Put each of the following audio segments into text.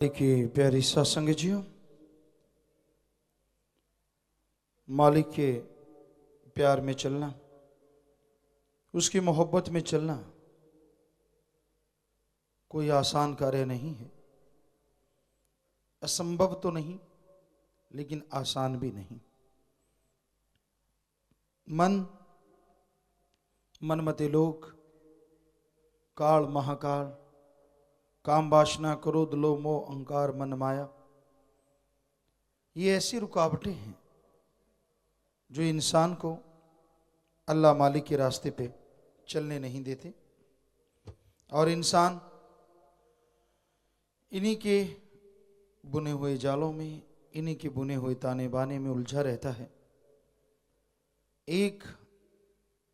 देखिए प्यारी सत्संग जियो, मालिक के प्यार में चलना, उसकी मोहब्बत में चलना कोई आसान कार्य नहीं है। असंभव तो नहीं, लेकिन आसान भी नहीं। मनमते लोग, काल महाकाल, काम वासना क्रोध लोभ मोह अहंकार मन माया, ये ऐसी रुकावटें हैं जो इंसान को अल्लाह मालिक के रास्ते पे चलने नहीं देते, और इंसान इन्हीं के बुने हुए जालों में, इन्हीं के बुने हुए ताने बाने में उलझा रहता है। एक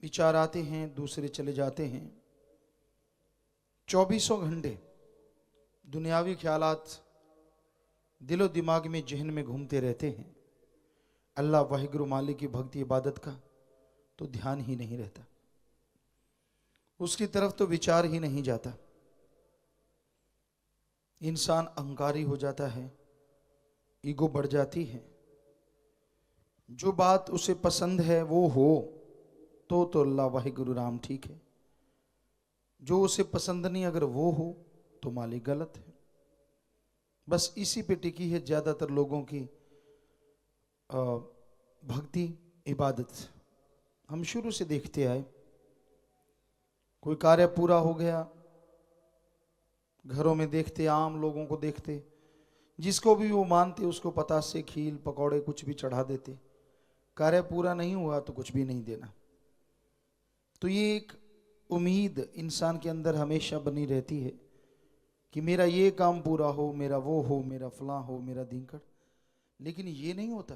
विचार आते हैं, दूसरे चले जाते हैं। 24 घंटे दुनियावी ख्यालात दिलो दिमाग में, जहन में घूमते रहते हैं। अल्लाह वाहिगुरु मालिक की भक्ति इबादत का तो ध्यान ही नहीं रहता, उसकी तरफ तो विचार ही नहीं जाता। इंसान अहंकारी हो जाता है, ईगो बढ़ जाती है। जो बात उसे पसंद है वो हो तो अल्लाह वाहिगुरु राम ठीक है। जो उसे पसंद नहीं, अगर वो हो तो मालिक गलत है। बस इसी पे टिकी है ज्यादातर लोगों की भक्ति इबादत। हम शुरू से देखते आए, कोई कार्य पूरा हो गया, घरों में देखते, आम लोगों को देखते, जिसको भी वो मानते उसको पतासे खील पकौड़े कुछ भी चढ़ा देते। कार्य पूरा नहीं हुआ तो कुछ भी नहीं देना। तो ये एक उम्मीद इंसान के अंदर हमेशा बनी रहती है कि मेरा ये काम पूरा हो, मेरा वो हो, मेरा फलां हो, मेरा दींकड़। लेकिन ये नहीं होता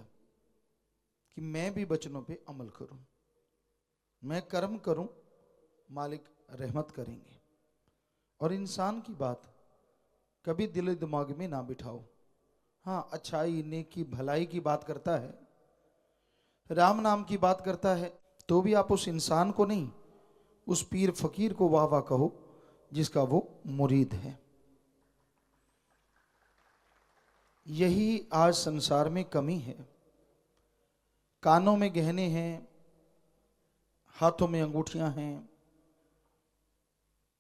कि मैं भी वचनों पे अमल करूं, मैं कर्म करूं, मालिक रहमत करेंगे। और इंसान की बात कभी दिल दिमाग में ना बिठाओ। हाँ, अच्छाई नेकी भलाई की बात करता है, राम नाम की बात करता है, तो भी आप उस इंसान को नहीं, उस पीर फकीर को वाह वाह कहो जिसका वो मुरीद है। यही आज संसार में कमी है। कानों में गहने हैं, हाथों में अंगूठियां हैं,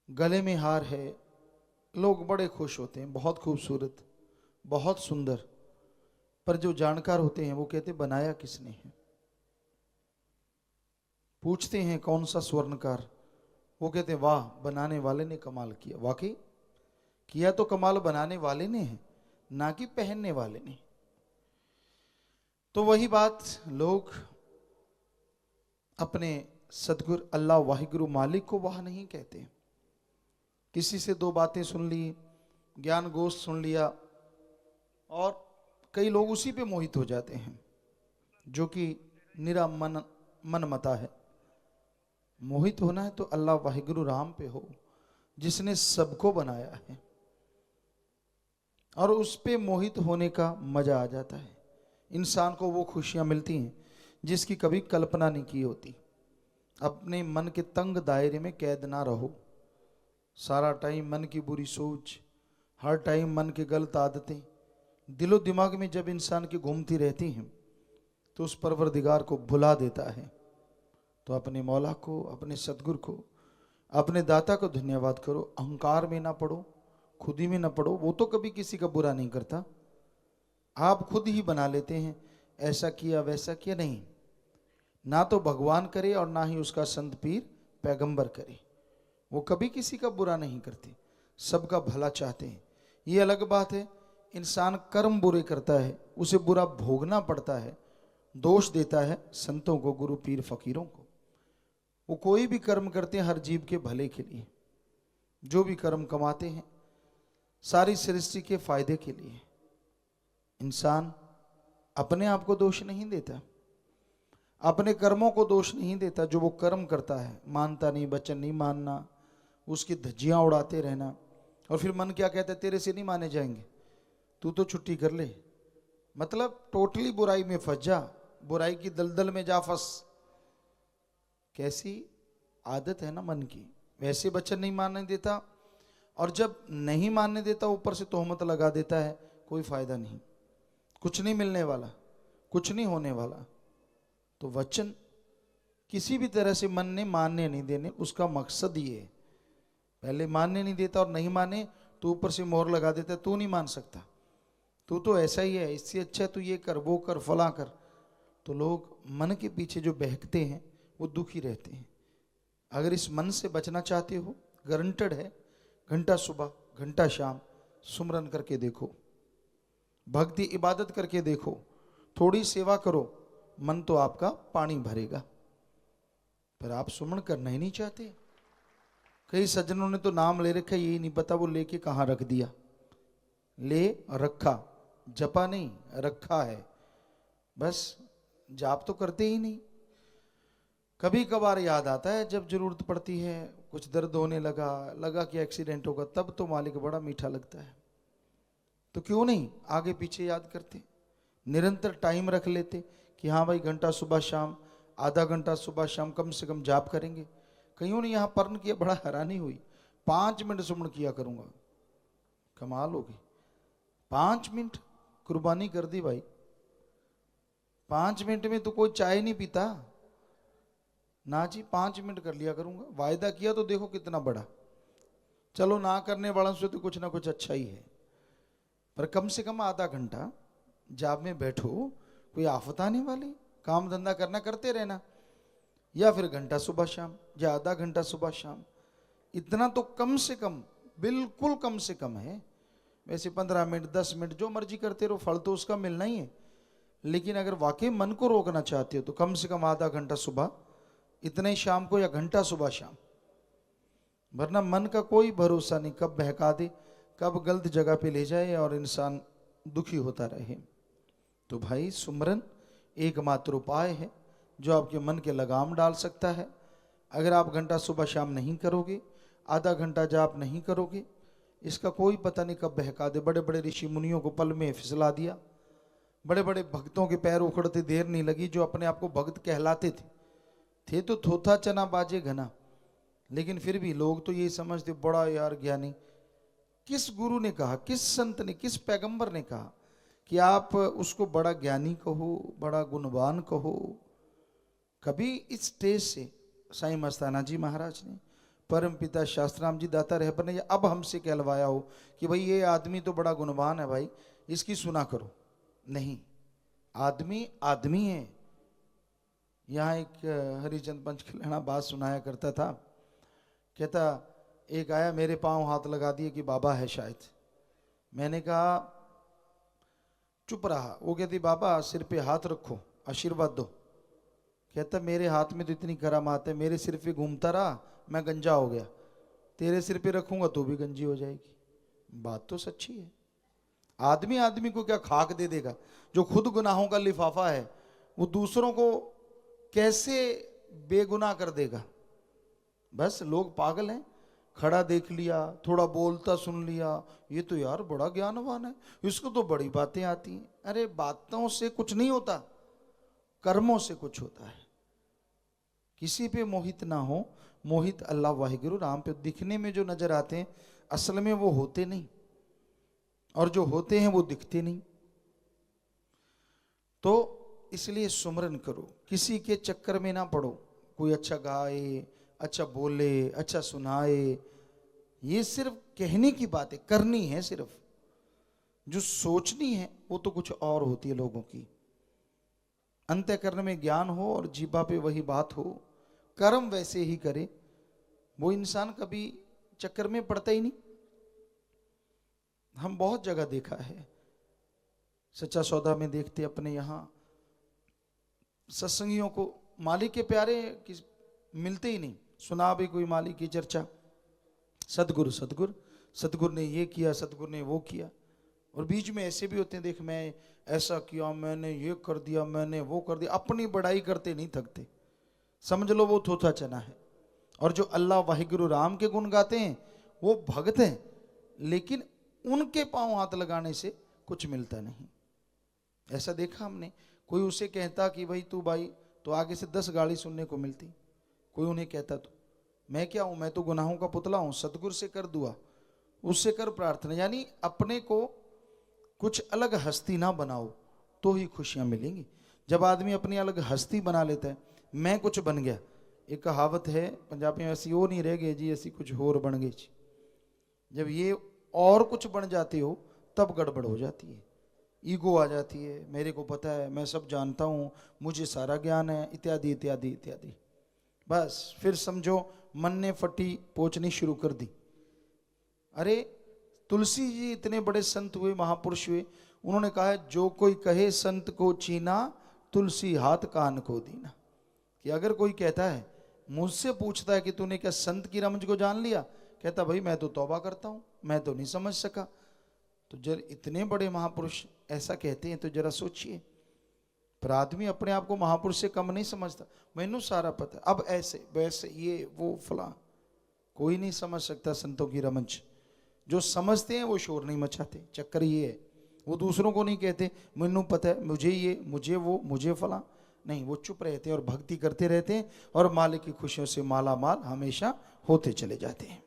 गले में हार है, लोग बड़े खुश होते हैं, बहुत खूबसूरत, बहुत सुंदर। पर जो जानकार होते हैं वो कहते बनाया किसने है। पूछते हैं कौन सा स्वर्णकार, वो कहते वाह बनाने वाले ने कमाल किया। वाकई किया तो कमाल बनाने वाले ने है, ना कि पहनने वाले ने। तो वही बात, लोग अपने सतगुरु अल्लाह वाहिगुरु मालिक को वाह नहीं कहते। किसी से दो बातें सुन ली, ज्ञान गोष्ठ सुन लिया, और कई लोग उसी पे मोहित हो जाते हैं, जो कि निरा मन मता है। मोहित होना है तो अल्लाह वाहिगुरु राम पे हो, जिसने सबको बनाया है, और उस पे मोहित होने का मजा आ जाता है। इंसान को वो खुशियां मिलती हैं जिसकी कभी कल्पना नहीं की होती। अपने मन के तंग दायरे में कैद ना रहो। सारा टाइम मन की बुरी सोच, हर टाइम मन की गलत आदतें दिलो दिमाग में जब इंसान की घूमती रहती हैं तो उस परवरदिगार को भुला देता है। तो अपने मौला को, अपने सतगुरु को, अपने दाता को धन्यवाद करो। अहंकार में ना पड़ो, खुद ही में ना पड़ो। वो तो कभी किसी का बुरा नहीं करता, आप खुद ही बना लेते हैं, ऐसा किया वैसा किया। नहीं, ना तो भगवान करे और ना ही उसका संत पीर पैगंबर करे। वो कभी किसी का बुरा नहीं करते, सबका भला चाहते हैं। ये अलग बात है, इंसान कर्म बुरे करता है, उसे बुरा भोगना पड़ता है, दोष देता है संतों को, गुरु पीर फकीरों को। वो कोई भी कर्म करते हैं हर जीव के भले के लिए। जो भी कर्म कमाते हैं सारी सृष्टि के फायदे के लिए। इंसान अपने आप को दोष नहीं देता, अपने कर्मों को दोष नहीं देता। जो वो कर्म करता है, मानता नहीं, वचन नहीं मानना, उसकी धज्जियां उड़ाते रहना, और फिर मन क्या कहता है, तेरे से नहीं माने जाएंगे, तू तो छुट्टी कर ले। मतलब टोटली बुराई में फंस जा, बुराई की दलदल में जा फंस। कैसी आदत है ना मन की। वैसे वचन नहीं मानने देता, और जब नहीं मानने देता ऊपर से तोहमत लगा देता है, कोई फायदा नहीं, कुछ नहीं मिलने वाला, कुछ नहीं होने वाला। तो वचन किसी भी तरह से मन ने मानने नहीं देने, उसका मकसद ये है। पहले मानने नहीं देता और नहीं माने तो ऊपर से मोहर लगा देता है, तू नहीं मान सकता, तू तो ऐसा ही है, इससे अच्छा तू ये कर, वो कर, फला कर। तो लोग मन के पीछे जो बहकते हैं वो दुखी रहते हैं। अगर इस मन से बचना चाहते हो, गारंटेड है, घंटा सुबह घंटा शाम सुमरन करके देखो, भक्ति इबादत करके देखो, थोड़ी सेवा करो, मन तो आपका पानी भरेगा। पर आप सुमन करना ही नहीं चाहते। कई सज्जनों ने तो नाम ले रखा, यही नहीं पता वो लेके कहाँ रख दिया। ले रखा, जपा नहीं, रखा है, बस जाप तो करते ही नहीं। कभी कभार याद आता है जब जरूरत पड़ती है, कुछ दर्द होने लगा कि एक्सीडेंट होगा, तब तो मालिक बड़ा मीठा लगता है। तो क्यों नहीं आगे पीछे याद करते, निरंतर टाइम रख लेते कि हाँ भाई घंटा सुबह शाम, आधा घंटा सुबह शाम कम से कम जाप करेंगे। कईयों ने यहाँ पर्ण किया, बड़ा हैरानी हुई, 5 मिनट सुमन किया करूंगा। कमाल होगी, 5 मिनट कुर्बानी कर दी भाई। 5 मिनट में तो कोई चाय नहीं पीता ना जी, 5 मिनट कर लिया करूंगा, वायदा किया तो देखो कितना बड़ा। चलो ना करने वालों से तो कुछ ना कुछ अच्छा ही है, पर कम से कम आधा घंटा जाप में बैठो, कोई आफत आने वाली, काम धंधा करना करते रहना, या फिर घंटा सुबह शाम या आधा घंटा सुबह शाम, इतना तो कम से कम, बिल्कुल कम से कम है। वैसे 15 मिनट 10 मिनट जो मर्जी करते रहो, फल तो उसका मिलना ही है। लेकिन अगर वाकई मन को रोकना चाहते हो तो कम से कम आधा घंटा सुबह, इतना ही शाम को, या घंटा सुबह शाम। वरना मन का कोई भरोसा नहीं, कब बहका दे, कब गलत जगह पे ले जाए और इंसान दुखी होता रहे। तो भाई सुमरन एकमात्र उपाय है जो आपके मन के लगाम डाल सकता है। अगर आप घंटा सुबह शाम नहीं करोगे, आधा घंटा जाप नहीं करोगे, इसका कोई पता नहीं कब बहका दे। बड़े बड़े ऋषि मुनियों को पल में फिसला दिया, बड़े बड़े भक्तों के पैर उखड़ते देर नहीं लगी, जो अपने आप को भक्त कहलाते थे तो थोथा चना बाजे घना, लेकिन फिर भी लोग तो यही समझते बड़ा यार ज्ञानी। किस गुरु ने कहा, किस संत ने, किस पैगंबर ने कहा कि आप उसको बड़ा ज्ञानी कहो, बड़ा गुणवान कहो? कभी इस स्टेज से साईं मस्ताना जी महाराज ने, परम पिता शास्त्राम जी दाता रहबर ने अब हमसे कहलवाया हो कि भाई ये आदमी तो बड़ा गुणवान है भाई, इसकी सुना करो? नहीं, आदमी आदमी है। यहाँ एक हरिचंद पंचखिलाना बात सुनाया करता था, कहता एक आया मेरे पांव हाथ लगा दिए कि बाबा है शायद। मैंने कहा, चुप रहा। वो कहती बाबा सिर पे हाथ रखो, आशीर्वाद दो। कहता मेरे हाथ में तो इतनी करामात है, मेरे सिर पे घूमता रहा मैं गंजा हो गया, तेरे सिर पे रखूंगा तो भी गंजी हो जाएगी। बात तो सच्ची है। आदमी आदमी को क्या खाक दे देगा? जो खुद गुनाहों का लिफाफा है वो दूसरों को कैसे बेगुनाह कर देगा? बस लोग पागल हैं, खड़ा देख लिया, थोड़ा बोलता सुन लिया, ये तो यार बड़ा ज्ञानवान है, इसको तो बड़ी बातें आती हैं। अरे बातों से कुछ नहीं होता, कर्मों से कुछ होता है। किसी पे मोहित ना हो, मोहित अल्लाह वाहिगुरु राम पे। दिखने में जो नजर आते हैं असल में वो होते नहीं, और जो होते हैं वो दिखते नहीं। तो इसलिए सुमरन करो, किसी के चक्कर में ना पड़ो। कोई अच्छा गाए, अच्छा बोले, अच्छा सुनाए, ये सिर्फ कहने की बात है, करनी है सिर्फ। जो सोचनी है वो तो कुछ और होती है लोगों की। अंतःकरण में ज्ञान हो और जीभा पे वही बात हो, कर्म वैसे ही करे, वो इंसान कभी चक्कर में पड़ता ही नहीं। हम बहुत जगह देखा है, सच्चा सौदा में देखते अपने यहाँ सत्संगियों को मालिक के प्यारे मिलते ही नहीं। सुना भी कोई मालिक की चर्चा, सतगुरु सतगुरु सतगुरु ने ये किया, सतगुरु ने वो किया। और बीच में ऐसे भी होते हैं, देख मैं ऐसा किया, मैंने ये कर दिया, मैंने वो कर दिया। अपनी बड़ाई करते नहीं थकते, समझ लो वो थोथा चना है। और जो अल्लाह वाहिगुरु राम के गुण गाते हैं वो भगत हैं, लेकिन उनके पांव हाथ लगाने से कुछ मिलता नहीं। ऐसा देखा हमने। कोई उसे कहता कि भाई तू भाई, तो आगे से 10 गाली सुनने को मिलती। कोई उन्हें कहता तो मैं क्या हूं, मैं तो गुनाहों का पुतला हूं, सतगुरु से कर दुआ। उससे कर प्रार्थना। यानी अपने को कुछ अलग हस्ती ना बनाओ तो ही खुशियां मिलेंगी। जब आदमी अपनी अलग हस्ती बना लेता है, मैं कुछ बन गया, एक कहावत है पंजाबी में, ऐसी वो नहीं रह गई जी, ऐसी कुछ और बन गई जी। जब ये और कुछ बन जाते हो तब गड़बड़ हो जाती है, ईगो आ जाती है, मेरे को पता है, मैं सब जानता हूँ, मुझे सारा ज्ञान है, इत्यादि इत्यादि इत्यादि। बस फिर समझो मन ने फटी पोंछनी शुरू कर दी। अरे तुलसी जी इतने बड़े संत हुए, महापुरुष हुए, उन्होंने कहा है जो कोई कहे संत को चीना, तुलसी हाथ कान को दीना। कि अगर कोई कहता है, मुझसे पूछता है कि तूने क्या संत की रमज को जान लिया, कहता भाई मैं तो तौबा करता हूं, मैं तो नहीं समझ सका। तो जब इतने बड़े महापुरुष ऐसा कहते हैं तो जरा सोचिए। पर आदमी अपने आप को महापुरुष से कम नहीं समझता, मैनू सारा पता है, अब ऐसे वैसे ये वो फला। कोई नहीं समझ सकता संतों की रमज। जो समझते हैं वो शोर नहीं मचाते। चक्कर ये है, वो दूसरों को नहीं कहते मैनू पता है, मुझे ये, मुझे वो, मुझे फला, नहीं, वो चुप रहते हैं और भक्ति करते रहते हैं और मालिक की खुशियों से माला माल हमेशा होते चले जाते हैं।